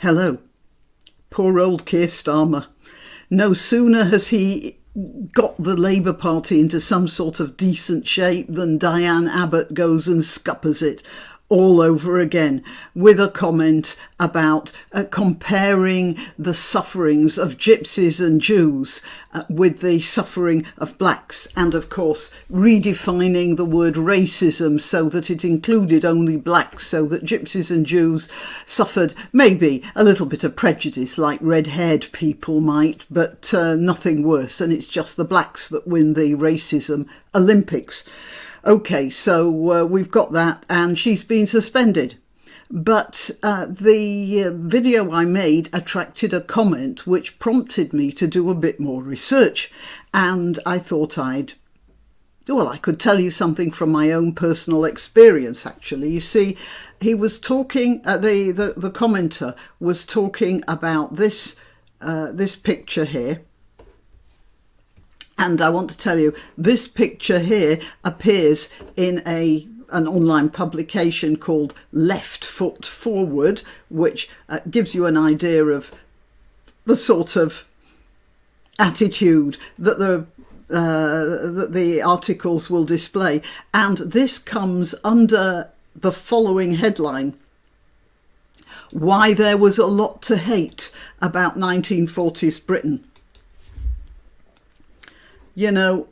Hello. Poor old Keir Starmer. No sooner has he got the Labour Party into some sort of decent shape than Diane Abbott goes and scuppers it all over again with a comment about comparing the sufferings of gypsies and Jews with the suffering of blacks, and of course redefining the word racism so that it included only blacks, so that gypsies and Jews suffered maybe a little bit of prejudice like red-haired people might, but nothing worse, and it's just the blacks that win the racism Olympics. Okay, so we've got that, and she's been suspended. But the video I made attracted a comment which prompted me to do a bit more research. And I thought I could tell you something from my own personal experience, actually. You see, he was talking, the commenter was talking about this picture here. And I want to tell you, this picture here appears in an online publication called Left Foot Forward, which gives you an idea of the sort of attitude that the articles will display. And this comes under the following headline: Why There Was a Lot to Hate About 1940s Britain. You know,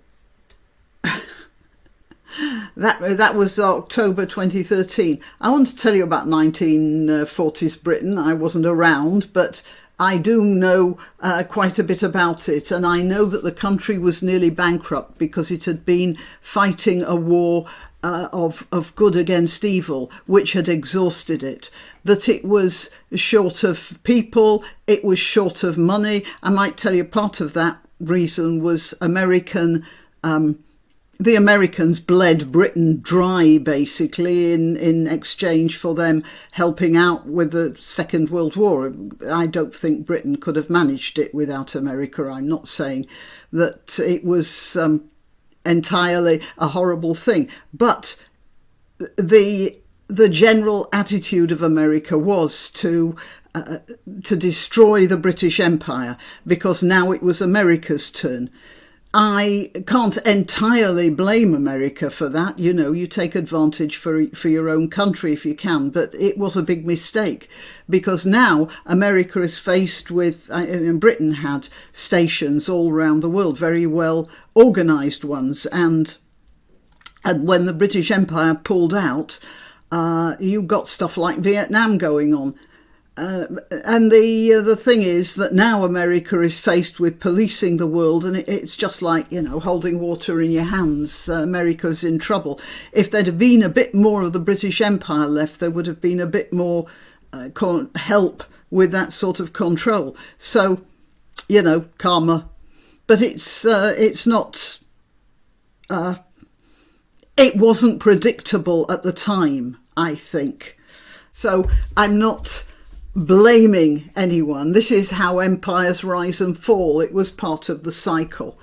that was October 2013. I want to tell you about 1940s Britain. I wasn't around, but I do know quite a bit about it. And I know that the country was nearly bankrupt because it had been fighting a war of good against evil, which had exhausted it. That it was short of people, it was short of money. I might tell you part of that reason was the Americans bled Britain dry, basically, in exchange for them helping out with the Second World War. I don't think Britain could have managed it without America. I'm not saying that it was entirely a horrible thing, but the general attitude of America was to destroy the British Empire, because now it was America's turn. I can't entirely blame America for that. You know, you take advantage for your own country if you can, but it was a big mistake, because now America is faced with, Britain had stations all around the world, very well organised ones, and when the British Empire pulled out, you got stuff like Vietnam going on. And the thing is that now America is faced with policing the world, and it's just like, you know, holding water in your hands. America's in trouble. If there'd have been a bit more of the British Empire left, there would have been a bit more help with that sort of control. So, you know, karma. But it's not... it wasn't predictable at the time, I think. So I'm not blaming anyone. This is how empires rise and fall. It was part of the cycle.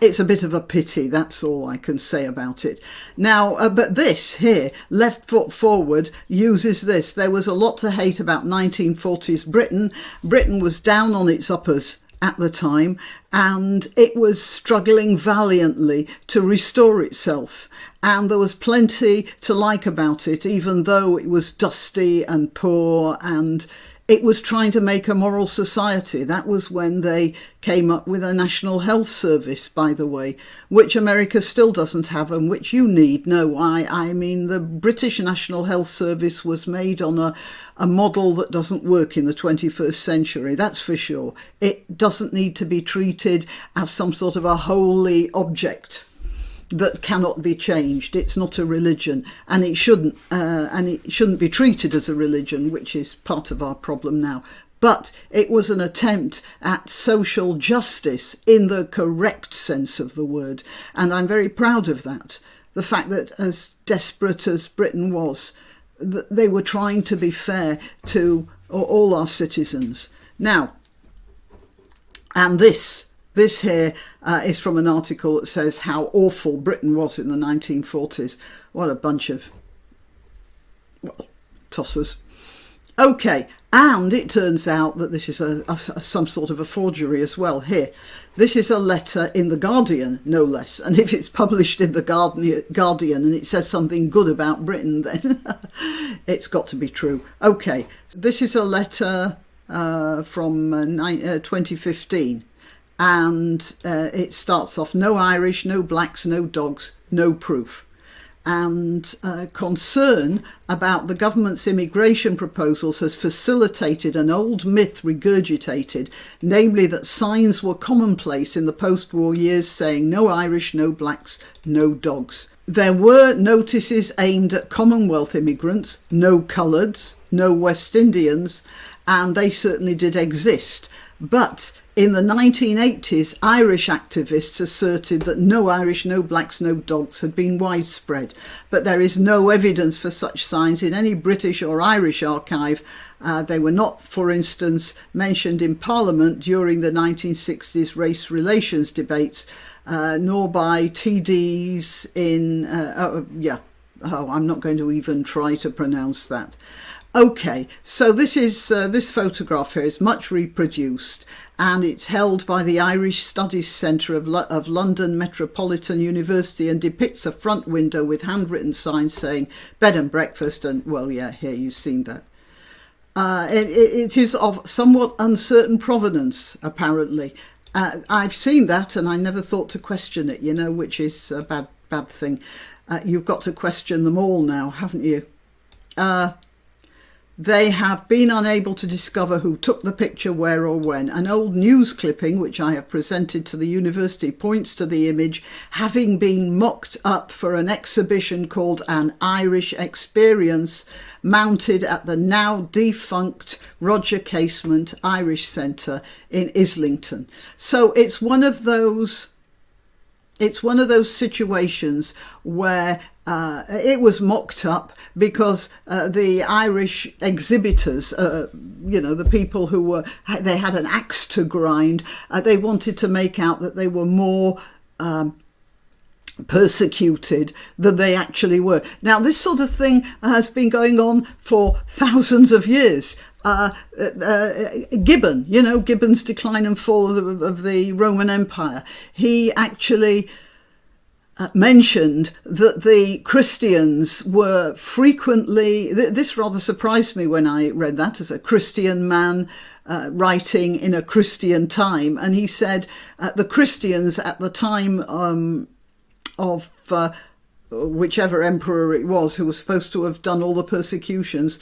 It's a bit of a pity, that's all I can say about it. Now, but this here, Left Foot Forward, uses this. There was a lot to hate about 1940s Britain. Britain was down on its uppers at the time, and it was struggling valiantly to restore itself. And there was plenty to like about it, even though it was dusty and poor, and it was trying to make a moral society. That was when they came up with a National Health Service, by the way, which America still doesn't have and which you need. No, I mean, the British National Health Service was made on a model that doesn't work in the 21st century, that's for sure. It doesn't need to be treated as some sort of a holy object that cannot be changed. It's not a religion, and it shouldn't be treated as a religion, which is part of our problem now. But it was an attempt at social justice in the correct sense of the word, and I'm very proud of that. The fact that, as desperate as Britain was, they were trying to be fair to all our citizens. Now, and this here is from an article that says how awful Britain was in the 1940s. What a bunch of, well, tossers. Okay, and it turns out that this is some sort of a forgery as well. Here, this is a letter in The Guardian, no less. And if it's published in The Guardian and it says something good about Britain, then it's got to be true. Okay, this is a letter from 2015. And it starts off, no Irish, no blacks, no dogs, no proof. And concern about the government's immigration proposals has facilitated an old myth regurgitated, namely that signs were commonplace in the post-war years saying no Irish, no blacks, no dogs. There were notices aimed at Commonwealth immigrants, no coloureds, no West Indians, and they certainly did exist. But in the 1980s, Irish activists asserted that no Irish, no blacks, no dogs had been widespread, but there is no evidence for such signs in any British or Irish archive. They were not, for instance, mentioned in Parliament during the 1960s race relations debates, nor by TDs in, I'm not going to even try to pronounce that. Okay, so this is this photograph here is much reproduced, and it's held by the Irish Studies Centre of London Metropolitan University, and depicts a front window with handwritten signs saying bed and breakfast, and well, yeah, here you've seen that. It is of somewhat uncertain provenance, apparently. I've seen that, and I never thought to question it, you know, which is a bad thing. You've got to question them all now, haven't you? They have been unable to discover who took the picture, where or when. An old news clipping, which I have presented to the university, points to the image having been mocked up for an exhibition called An Irish Experience, mounted at the now defunct Roger Casement Irish Centre in Islington. So it's one of those situations where it was mocked up because the Irish exhibitors, the people who they had an axe to grind, they wanted to make out that they were more persecuted than they actually were. Now, this sort of thing has been going on for thousands of years. Gibbon, Gibbon's Decline and Fall of the Roman Empire, he actually mentioned that the Christians were frequently, this rather surprised me when I read that, as a Christian man writing in a Christian time, and he said the Christians at the time of whichever emperor it was who was supposed to have done all the persecutions,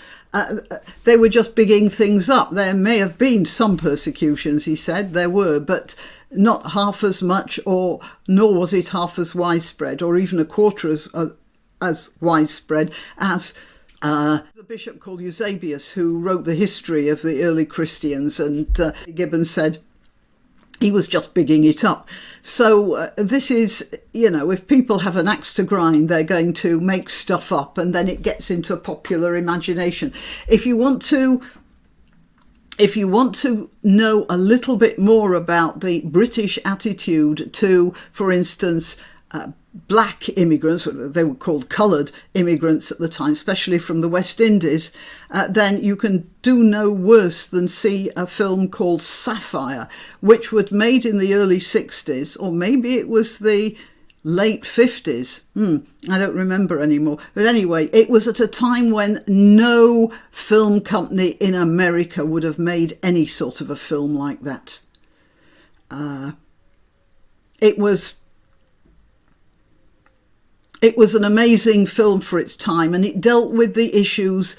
they were just bigging things up. There may have been some persecutions, he said, there were, but not half as much, nor was it half as widespread, or even a quarter as widespread as the bishop called Eusebius, who wrote the history of the early Christians, and Gibbon said he was just bigging it up. So this is, if people have an axe to grind, they're going to make stuff up, and then it gets into popular imagination. If you want to know a little bit more about the British attitude to, for instance, black immigrants, they were called coloured immigrants at the time, especially from the West Indies, then you can do no worse than see a film called Sapphire, which was made in the early 60s, or maybe it was the late 50s. I don't remember anymore. But anyway, it was at a time when no film company in America would have made any sort of a film like that. It was an amazing film for its time, and it dealt with the issues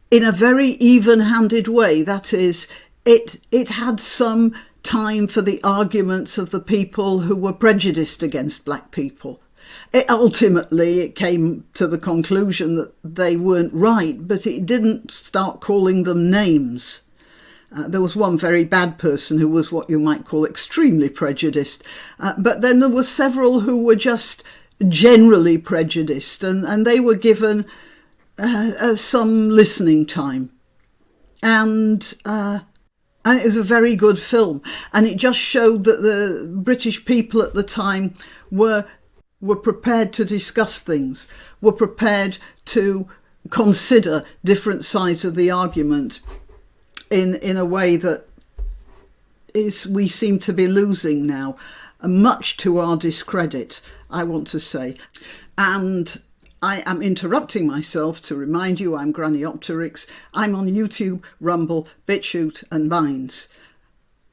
in a very even-handed way. That is, it had some time for the arguments of the people who were prejudiced against black people. Ultimately, it came to the conclusion that they weren't right, but it didn't start calling them names. There was one very bad person who was what you might call extremely prejudiced, but then there were several who were just generally prejudiced, and they were given some listening time. And it was a very good film, and it just showed that the British people at the time were prepared to discuss things, were prepared to consider different sides of the argument in a way that we seem to be losing now, much to our discredit, I want to say. And I am interrupting myself to remind you I'm Granniopteryx. I'm on YouTube, Rumble, BitChute and Minds.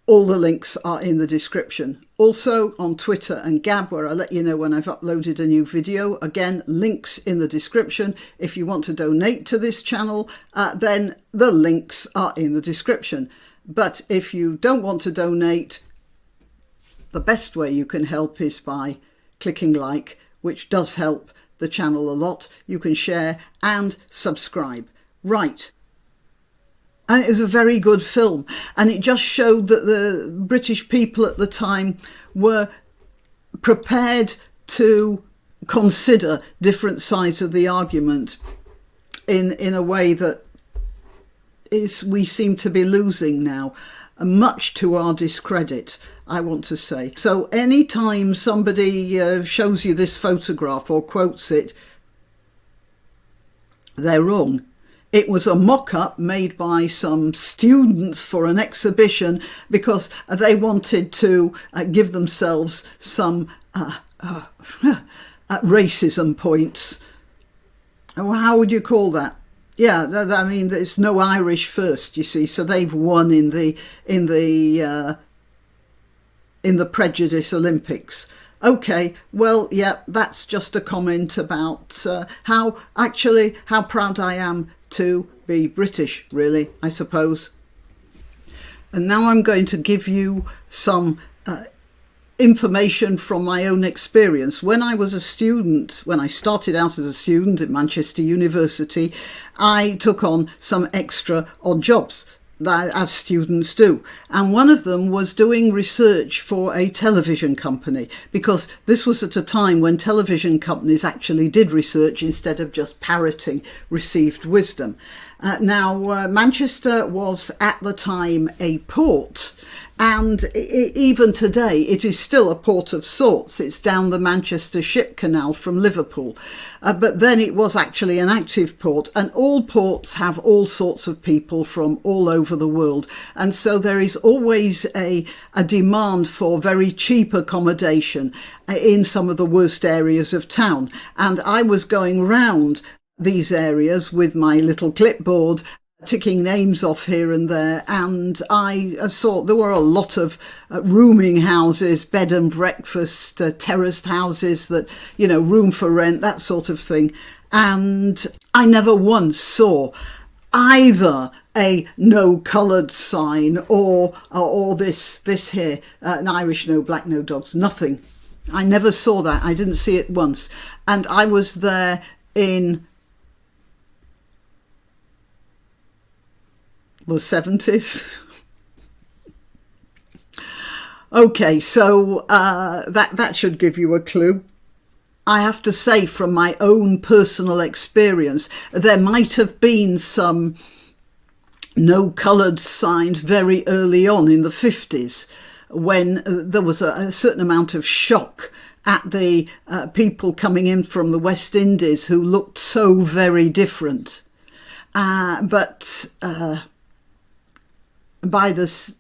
All the links are in the description. Also on Twitter and Gab, where I let you know when I've uploaded a new video. Again, links in the description. If you want to donate to this channel, then the links are in the description. But if you don't want to donate, the best way you can help is by clicking like, which does help the channel a lot. You can share and subscribe. Right. And it was a very good film, and it just showed that the British people at the time were prepared to consider different sides of the argument in a way that we seem to be losing now, much to our discredit, I want to say. So anytime somebody shows you this photograph or quotes it, they're wrong. It was a mock-up made by some students for an exhibition because they wanted to give themselves some racism points. How would you call that? Yeah, I mean, there's no Irish first, you see, so they've won in the Prejudice Olympics. Okay, well, yeah, that's just a comment about how proud I am to be British, really, I suppose. And now I'm going to give you some information from my own experience. When I was a student, when I started out as a student at Manchester University, I took on some extra odd jobs, as students do. And one of them was doing research for a television company, because this was at a time when television companies actually did research instead of just parroting received wisdom. Manchester was at the time a port, and even today it is still a port of sorts. It's down the Manchester Ship Canal from Liverpool, but then it was actually an active port, and all ports have all sorts of people from all over the world, and so there is always a demand for very cheap accommodation in some of the worst areas of town. And I was going round these areas with my little clipboard, ticking names off here and there, and I saw there were a lot of rooming houses, bed and breakfast, terraced houses that, you know, room for rent, that sort of thing. And I never once saw either a no coloured sign or this here, an Irish no, black no dogs, nothing. I never saw that. I didn't see it once. And I was there in the 70s. Okay, so that should give you a clue. I have to say, from my own personal experience, there might have been some no coloured signs very early on in the 50s, when there was a certain amount of shock at the people coming in from the West Indies who looked so very different. But by this,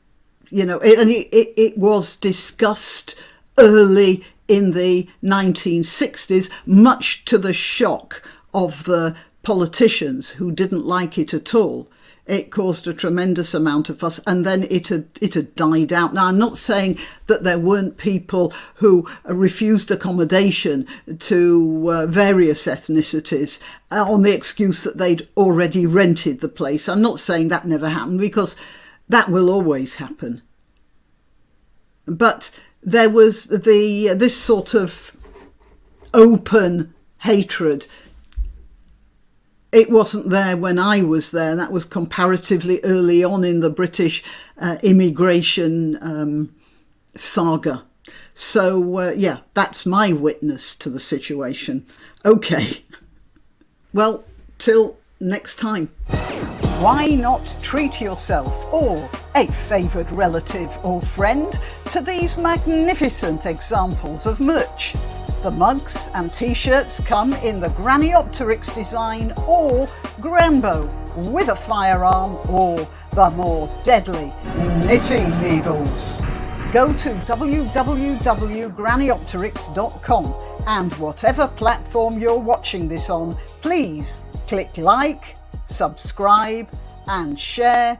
you know, it was discussed early in the 1960s, much to the shock of the politicians who didn't like it at all. It caused a tremendous amount of fuss, and then it had died out. Now, I'm not saying that there weren't people who refused accommodation to various ethnicities on the excuse that they'd already rented the place. I'm not saying that never happened, because that will always happen. But there was this sort of open hatred. It wasn't there when I was there. That was comparatively early on in the British immigration saga. So, yeah, that's my witness to the situation. Okay. Well, till next time. Why not treat yourself or a favoured relative or friend to these magnificent examples of merch? The The mugs and t-shirts come in the granniopteryx design or Granbo with a firearm or the more deadly knitting needles. Go to www.granniopteryx.com and whatever platform you're watching this on, please click like, subscribe and share.